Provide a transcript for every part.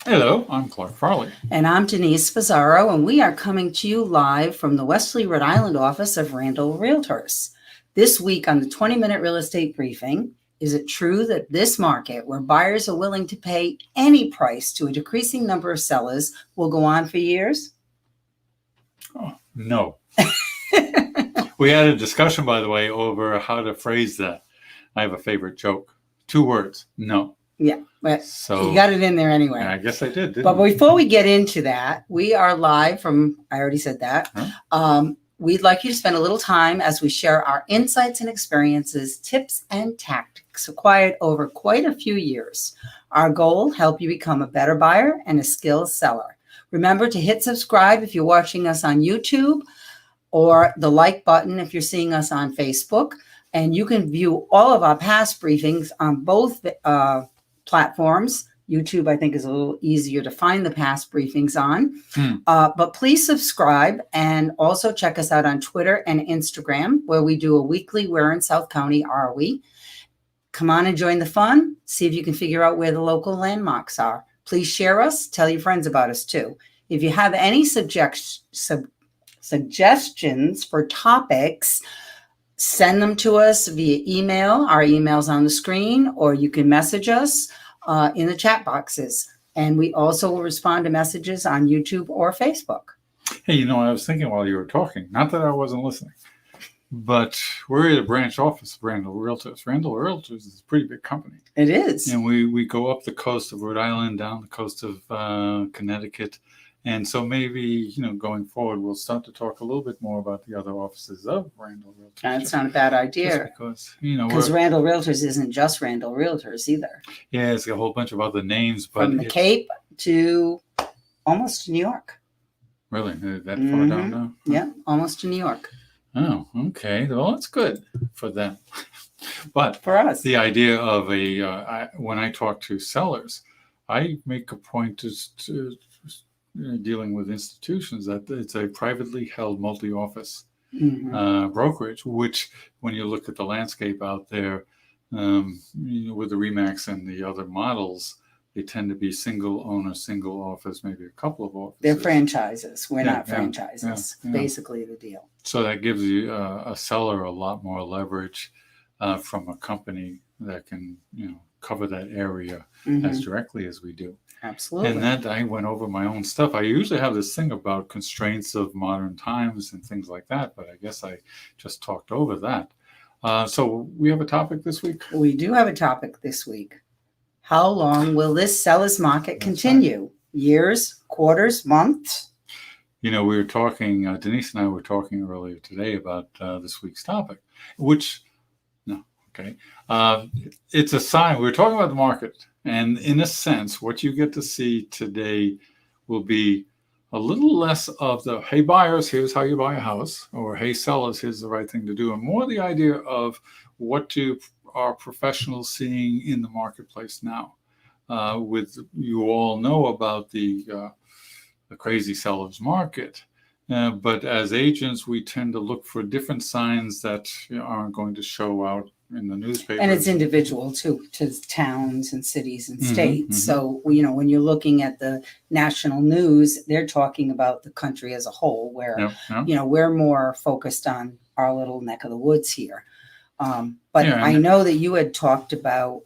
Hello, I'm Clark Farley. And I'm Denise Fazzaro, and we are coming to you live from the Westerly, Rhode Island office of Randall Realtors. This week on the 20-minute real estate briefing, is it true that this market, where buyers are willing to pay any price to a decreasing number of sellers, will go on for years? Oh, no. We had a discussion, by the way, over how to phrase that. I have a favorite joke. 2 words, no. Yeah, but So you got it in there anyway. I guess I did, didn't But I? before we get into that, we are live from, I already said that. Huh? We'd like you to spend a little time as we share our insights and experiences, tips and tactics acquired over quite a few years. Our goal, help you become a better buyer and a skilled seller. Remember to hit subscribe if you're watching us on YouTube, or the like button if you're seeing us on Facebook. And you can view all of our past briefings on both platforms. YouTube, I think, is a little easier to find the past briefings on. But please subscribe, and also check us out on Twitter and Instagram, where we do a weekly Where in South County Are We? Come on and join the fun. See if you can figure out where the local landmarks are. Please share us. Tell your friends about us, too. If you have any suggestions for topics, send them to us via email. Our email's on the screen, or you can message us in the chat boxes. And we also will respond to messages on YouTube or Facebook. Hey, I was thinking while you were talking, not that I wasn't listening, but we're at a branch office of Randall Realtors. Randall Realtors is a pretty big company. It is. And we go up the coast of Rhode Island, down the coast of Connecticut. And so maybe, going forward, we'll start to talk a little bit more about the other offices of Randall Realtors. That's not a bad idea. Because Randall Realtors isn't just Randall Realtors either. Yeah, it's a whole bunch of other names. But from the Cape to almost to New York. Really? That far down now? Yeah, almost to New York. Oh, okay. Well, that's good for them. But for us, the idea of when I talk to sellers, I make a point to dealing with institutions that it's a privately held multi-office brokerage, which when you look at the landscape out there, with the RE/MAX and the other models, they tend to be single owner, single office, maybe a couple of offices. They're franchises. We're not franchises. Basically the deal. So that gives you a seller a lot more leverage from a company that can, cover that area as directly as we do. Absolutely. And that I went over my own stuff. I usually have this thing about constraints of modern times and things like that, but I guess I just talked over that. So we have a topic this week? We do have a topic this week. How long will this seller's market continue? Right. Years, quarters, months? We were talking, Denise and I were talking earlier today about this week's topic, which, it's a sign. We were talking about the market. And in a sense, what you get to see today will be a little less of the, hey, buyers, here's how you buy a house, or hey, sellers, here's the right thing to do, and more the idea of what are professionals seeing in the marketplace now. You all know about the crazy seller's market. But as agents, we tend to look for different signs that aren't going to show out in the newspaper. And it's individual to towns and cities and states. So, when you're looking at the national news, they're talking about the country as a whole, where, we're more focused on our little neck of the woods here. But I know that you had talked about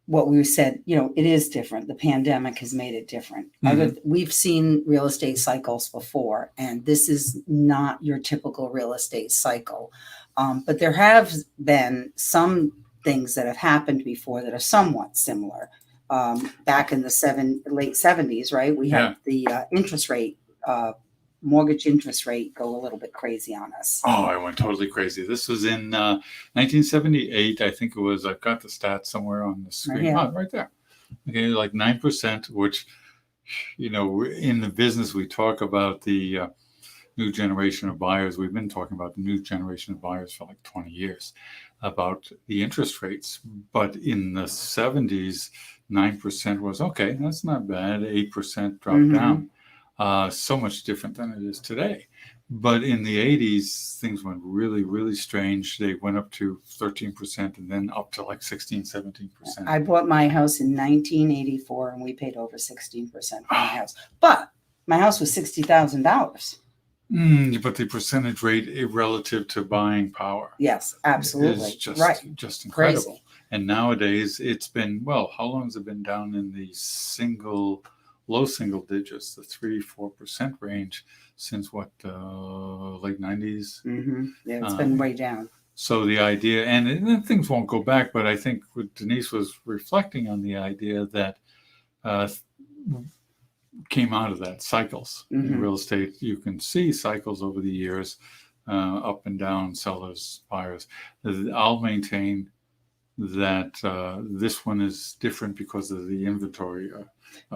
what we said, it is different. The pandemic has made it different. We've seen real estate cycles before, and this is not your typical real estate cycle. But there have been some things that have happened before that are somewhat similar. Back in the late 70s, right? We had the interest rate, mortgage interest rate go a little bit crazy on us. Oh, I went totally crazy. This was in 1978. I think it was, I've got the stats somewhere on the screen. Right there. Okay, like 9%, which, in the business, we talk about the new generation of buyers. We've been talking about the new generation of buyers for like 20 years about the interest rates. But in the 70s, 9% was okay. That's not bad. 8% dropped down. So much different than it is today. But in the 80s, things went really, really strange. They went up to 13% and then up to like 16, 17%. I bought my house in 1984 and we paid over 16% for my house. But my house was $60,000. But the percentage rate relative to buying power Yes, absolutely. is just, right. just incredible. Crazy. And nowadays it's been, well, how long has it been down in the low single digits, the 3-4% range since what, late 90s? Yeah, it's been way down. So the idea, and then things won't go back, but I think what Denise was reflecting on the idea that came out of that cycles in real estate. You can see cycles over the years, up and down, sellers, buyers. I'll maintain that this one is different because of the inventory.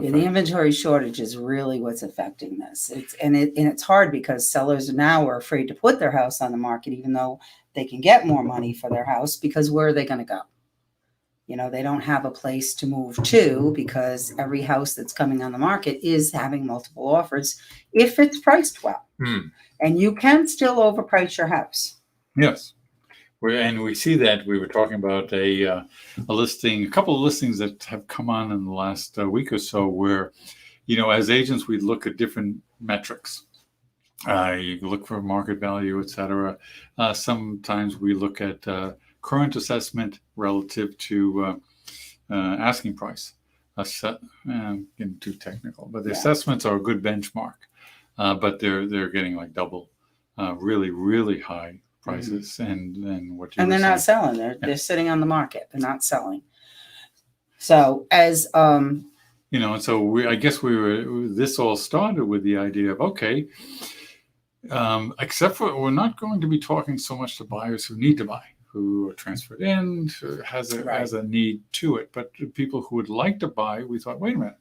Yeah, the inventory shortage is really what's affecting this. It's hard because sellers now are afraid to put their house on the market, even though they can get more money for their house, because where are they going to go? You know, they don't have a place to move to because every house that's coming on the market is having multiple offers if it's priced well. And you can still overprice your house. Yes. And we see that. We were talking about a listing, a couple of listings that have come on in the last week or so where, you know, as agents, we look at different metrics. You look for market value, et cetera. Sometimes we look at current assessment relative to asking price. Getting too technical, but the assessments are a good benchmark. But they're getting like double, really, really high prices and what you and they're not selling. They're sitting on the market. They're not selling. So as you know, and so I guess this all started with the idea of, okay, except for we're not going to be talking so much to buyers who need to buy, who are transferred in, who has a need to it, but people who would like to buy, we thought, wait a minute,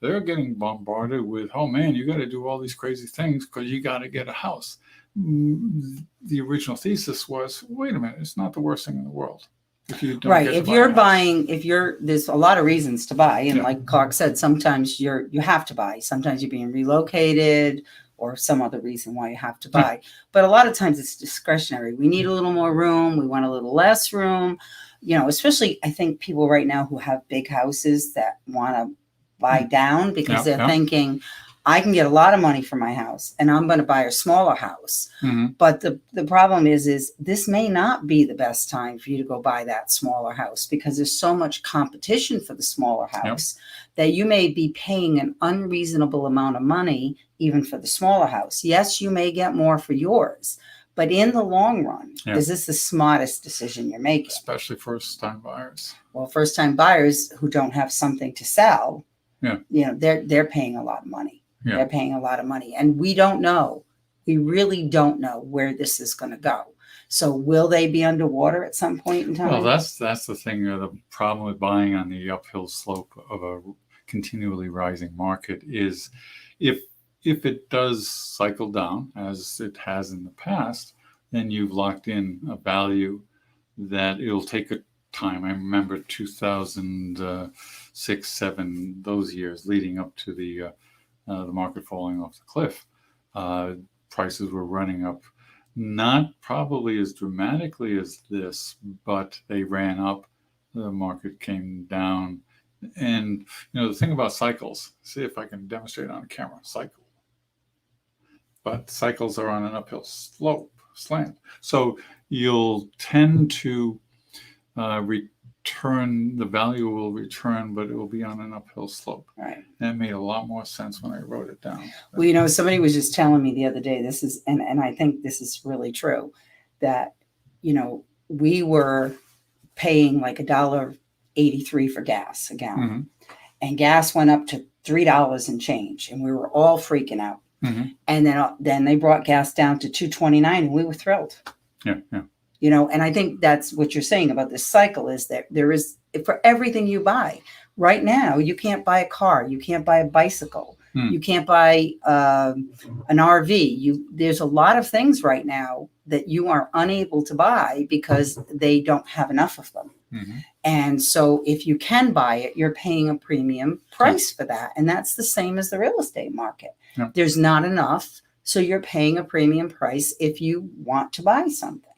they're getting bombarded with, oh man, you got to do all these crazy things because you got to get a house. The original thesis was, wait a minute, it's not the worst thing in the world. If you don't if you're buying, there's a lot of reasons to buy. And like Clark said, sometimes you have to buy. Sometimes you're being relocated or some other reason why you have to buy. But a lot of times it's discretionary. We need a little more room. We want a little less room. You know, especially I think people right now who have big houses that want to buy down because they're thinking, I can get a lot of money for my house and I'm going to buy a smaller house. But the problem is this may not be the best time for you to go buy that smaller house because there's so much competition for the smaller house that you may be paying an unreasonable amount of money even for the smaller house. Yes, you may get more for yours, but in the long run, is this the smartest decision you're making? Especially first-time buyers. Well, first-time buyers who don't have something to sell, you know, they're paying a lot of money. They're paying a lot of money. And we don't know. We really don't know where this is going to go. So will they be underwater at some point in time? Well, that's the thing. The problem with buying on the uphill slope of a continually rising market is if it does cycle down, as it has in the past, then you've locked in a value that it'll take a time. I remember 2006, 7, those years leading up to the market falling off the cliff. Prices were running up, not probably as dramatically as this, but they ran up. The market came down. And, you know, the thing about cycles, see if I can demonstrate on camera, cycle. But cycles are on an uphill slant. So you'll tend to return, the value will return, but it will be on an uphill slope. Right. That made a lot more sense when I wrote it down. Well, you know, somebody was just telling me the other day, this is, and I think this is really true, that, you know, we were paying like $1.83 for gas a gallon, and gas went up to $3 and change, and we were all freaking out. And then they brought gas down to $2.29, and we were thrilled. Yeah. You know, and I think that's what you're saying about this cycle is that there is, for everything you buy right now, you can't buy a car, you can't buy a bicycle, you can't buy an RV. There's a lot of things right now that you are unable to buy because they don't have enough of them. Mhm. And so if you can buy it, you're paying a premium price for that. And that's the same as the real estate market. Yeah. There's not enough. So you're paying a premium price if you want to buy something.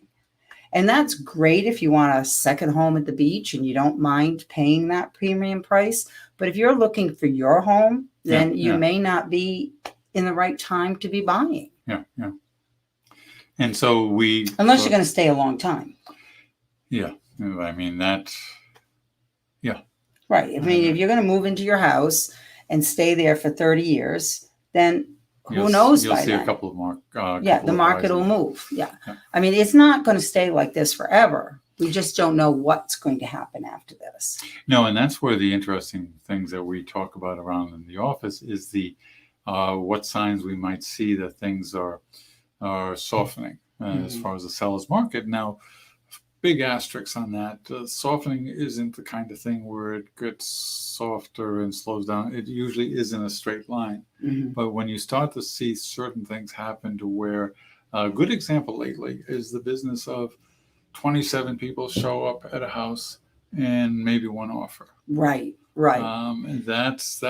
And that's great if you want a second home at the beach and you don't mind paying that premium price. But if you're looking for your home, then you may not be in the right time to be buying. Yeah. Yeah. And so unless you're going to stay a long time. Yeah. I mean, that. Yeah. Right. I mean, if you're going to move into your house and stay there for 30 years, then who knows you'll by see then? a couple of more. The market will move. Yeah. I mean, it's not going to stay like this forever. We just don't know what's going to happen after this. No, and that's where the interesting things that we talk about around in the office is the what signs we might see that things are softening as far as the seller's market. Now, big asterisks on that. Softening isn't the kind of thing where it gets softer and slows down. It usually isn't a straight line. Mm-hmm. But when you start to see certain things happen to where a good example lately is the business of 27 people show up at a house and maybe one offer. Right. And that's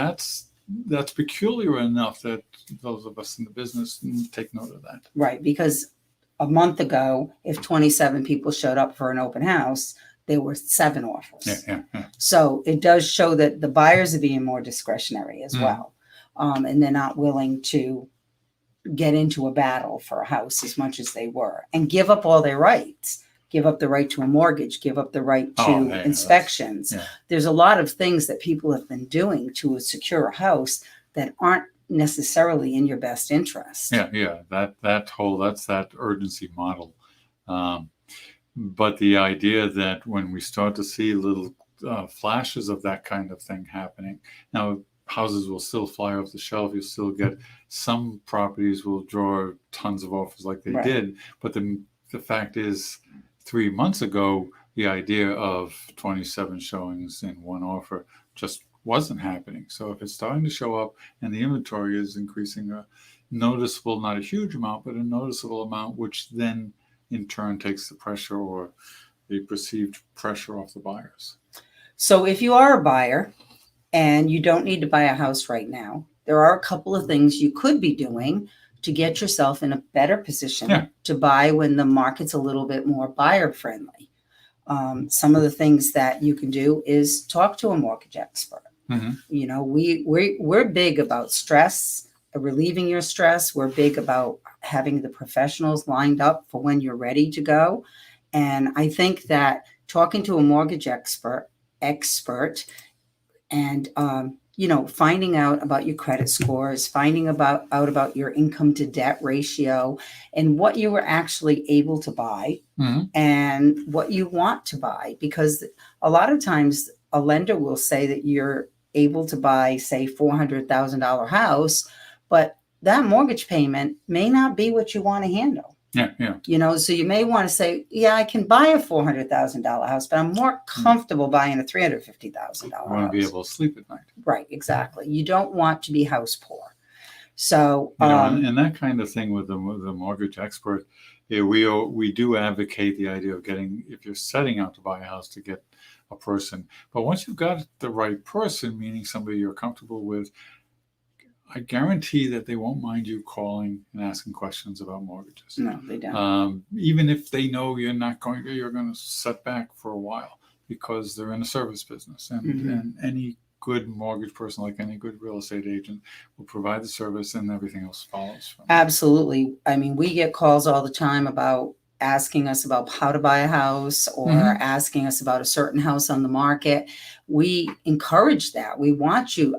peculiar enough that those of us in the business take note of that. Right. Because a month ago, if 27 people showed up for an open house, there were 7 offers. Yeah. So it does show that the buyers are being more discretionary as well. And they're not willing to get into a battle for a house as much as they were and give up all their rights, give up the right to a mortgage, give up the right to inspections. There's a lot of things that people have been doing to secure a house that aren't necessarily in your best interest. That's that urgency model. But the idea that when we start to see little flashes of that kind of thing happening, now houses will still fly off the shelf. You still get some properties will draw tons of offers like they did. But the fact is, 3 months ago, the idea of 27 showings in one offer just wasn't happening. So if it's starting to show up and the inventory is increasing a noticeable, not a huge amount, but a noticeable amount, which then in turn takes the pressure or the perceived pressure off the buyers. So if you are a buyer and you don't need to buy a house right now, there are a couple of things you could be doing to get yourself in a better position to buy when the market's a little bit more buyer friendly. Some of the things that you can do is talk to a mortgage expert. Mm-hmm. You know, we're big about stress, relieving your stress. We're big about having the professionals lined up for when you're ready to go. And I think that talking to a mortgage expert and, finding out about your credit scores, finding out about your income to debt ratio and what you were actually able to buy and what you want to buy. Because a lot of times a lender will say that you're able to buy, say, $400,000 house, but that mortgage payment may not be what you want to handle. So you may want to say, I can buy a $400,000 house, but I'm more comfortable buying a $350,000 house. I want to be able to sleep at night. Right, exactly. You don't want to be house poor. So, and that kind of thing with the mortgage expert, we do advocate the idea of getting, if you're setting out to buy a house, to get a person. But once you've got the right person, meaning somebody you're comfortable with, I guarantee that they won't mind you calling and asking questions about mortgages. No, they don't. Even if they know you're going to set back for a while because they're in a service business, and any good mortgage person, like any good real estate agent, will provide the service, and everything else follows. Absolutely. I mean, we get calls all the time about asking us about how to buy a house or asking us about a certain house on the market. We encourage that. We want you.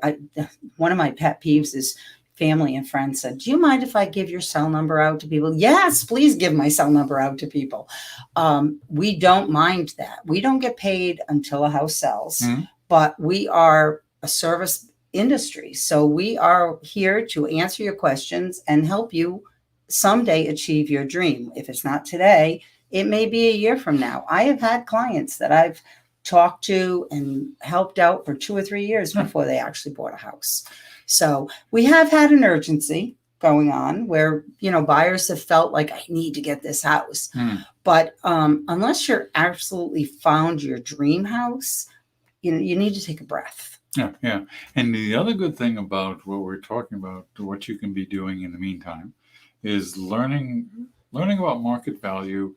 One of my pet peeves is family and friends said, do you mind if I give your cell number out to people? Yes, please give my cell number out to people. We don't mind that. We don't get paid until a house sells, but we are a service industry. So we are here to answer your questions and help you someday achieve your dream. If it's not today, it may be a year from now. I have had clients that I've talked to and helped out for 2 or 3 years before they actually bought a house. So we have had an urgency. going on where, buyers have felt like, I need to get this house. But unless you're absolutely found your dream house, you need to take a breath. Yeah. And the other good thing about what we're talking about, what you can be doing in the meantime, is learning about market value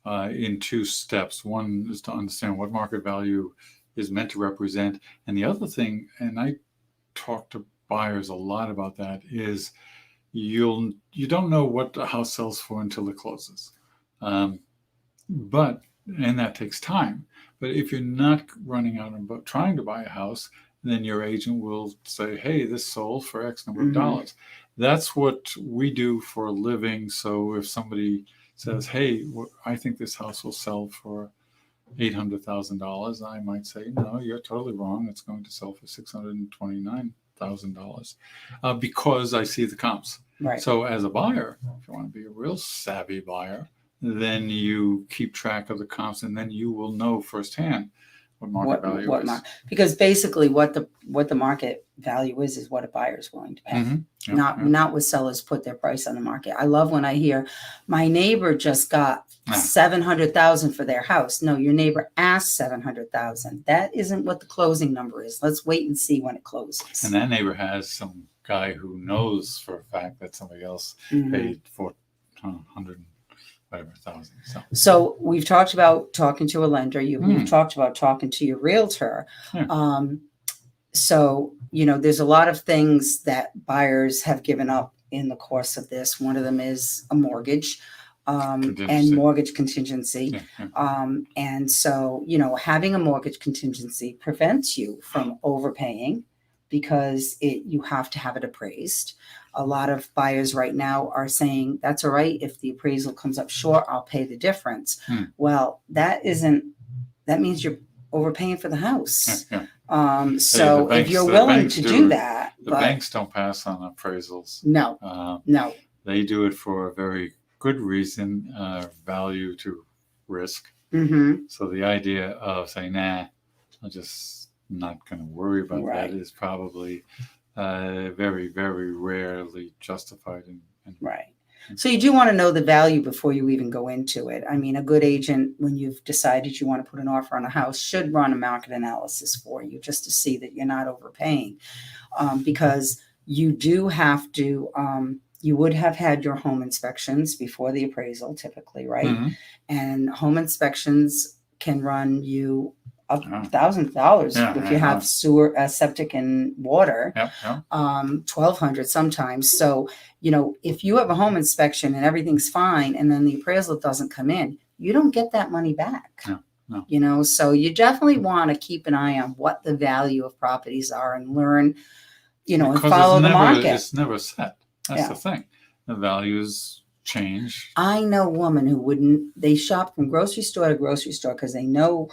in two steps. One is to understand what market value is meant to represent. And the other thing, and I talk to buyers a lot about that, is you don't know what the house sells for until it closes. And that takes time. But if you're not running out and trying to buy a house, then your agent will say, hey, this sold for X number of dollars. That's what we do for a living. So if somebody says, hey, I think this house will sell for $800,000, I might say, no, you're totally wrong. It's going to sell for $629,000 because I see the comps. Right. So as a buyer, if you want to be a real savvy buyer, then you keep track of the comps, and then you will know firsthand what market value is. Because basically what the market value is what a buyer is willing to pay. Not what sellers put their price on the market. I love when I hear my neighbor just got $700,000 for their house. No, your neighbor asked $700,000. That isn't what the closing number is. Let's wait and see when it closes. And that neighbor has some guy who knows for a fact that somebody else paid $400,000. So we've talked about talking to a lender. You've talked about talking to your realtor. So, there's a lot of things that buyers have given up in the course of this. One of them is a mortgage and mortgage contingency. And so, having a mortgage contingency prevents you from overpaying because you have to have it appraised. A lot of buyers right now are saying, that's all right. If the appraisal comes up short, I'll pay the difference. Well, that means you're overpaying for the house. So if you're willing to do that. The banks don't pass on appraisals. No. They do it for a very good reason, value to risk. So the idea of saying, nah, I'm just not going to worry about that is probably very, very rarely justified. Right. So you do want to know the value before you even go into it. I mean, a good agent, when you've decided you want to put an offer on a house, should run a market analysis for you just to see that you're not overpaying. Because you do have to, you would have had your home inspections before the appraisal typically, right? And home inspections can run you up $1,000 if you have sewer, septic, and water. $1,200 sometimes. So if you have a home inspection and everything's fine, and then the appraisal doesn't come in, you don't get that money back. No. So you definitely want to keep an eye on what the value of properties are and learn, and follow the market. It's never set. That's the thing. The values change. I know a woman who they shop from grocery store to grocery store because they know,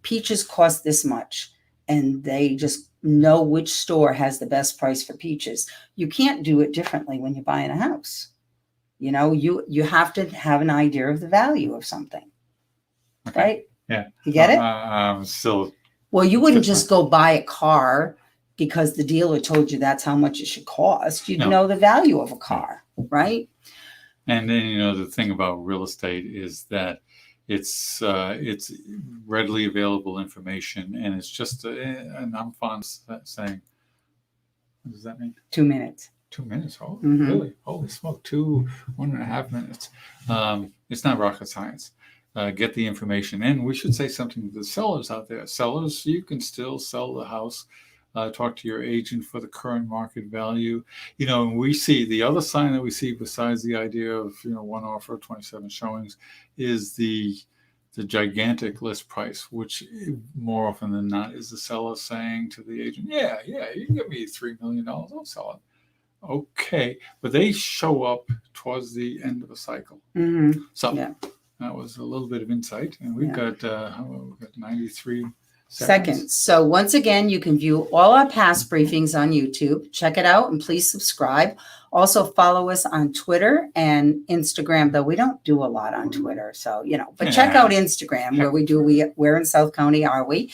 peaches cost this much, and they just know which store has the best price for peaches. You can't do it differently when you're buying a house. You have to have an idea of the value of something, right? Yeah. You get it? I'm still. Well, you wouldn't just go buy a car because the dealer told you that's how much it should cost. You'd know the value of a car, right? And then, the thing about real estate is that it's readily available information, and it's just, and I'm fond of saying, what does that mean? 2 minutes. 2 minutes? Oh, really? Holy smoke, 1.5 minutes. It's not rocket science. Get the information. And we should say something to the sellers out there. Sellers, you can still sell the house. Talk to your agent for the current market value. We see the other sign that we see besides the idea of, one offer, 27 showings, is the gigantic list price, which more often than not is the seller saying to the agent, yeah, you can give me $3 million, I'll sell it. Okay. But they show up towards the end of a cycle. So that was a little bit of insight. And we've got 93 seconds. So once again, you can view all our past briefings on YouTube. Check it out and please subscribe. Also follow us on Twitter and Instagram, though we don't do a lot on Twitter. So, but check out Instagram where where in South County are we?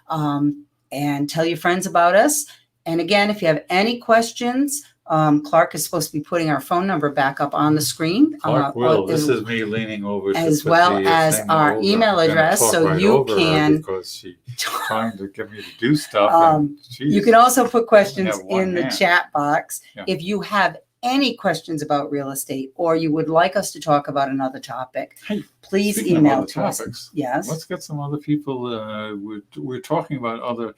And tell your friends about us. And again, if you have any questions, Clark is supposed to be putting our phone number back up on the screen. Clark will. or This is me leaning over to as put well the as thing our over. email I'm gonna address, talk so right you over her can- because she's trying to get me to do stuff. You can also put questions have one in the hand. chat box. Yeah. If you have any questions about real estate, or you would like us to talk about another topic, Hey, please speaking of email other to us. topics, Yes. let's get some other people. We're talking about other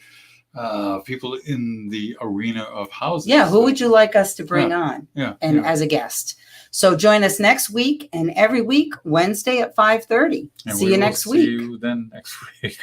people in the arena of houses. Yeah, who would you like us to bring on Yeah, and yeah. as a guest? So join us next week and every week, Wednesday at 5:30. And See we you will next See week. you then next week.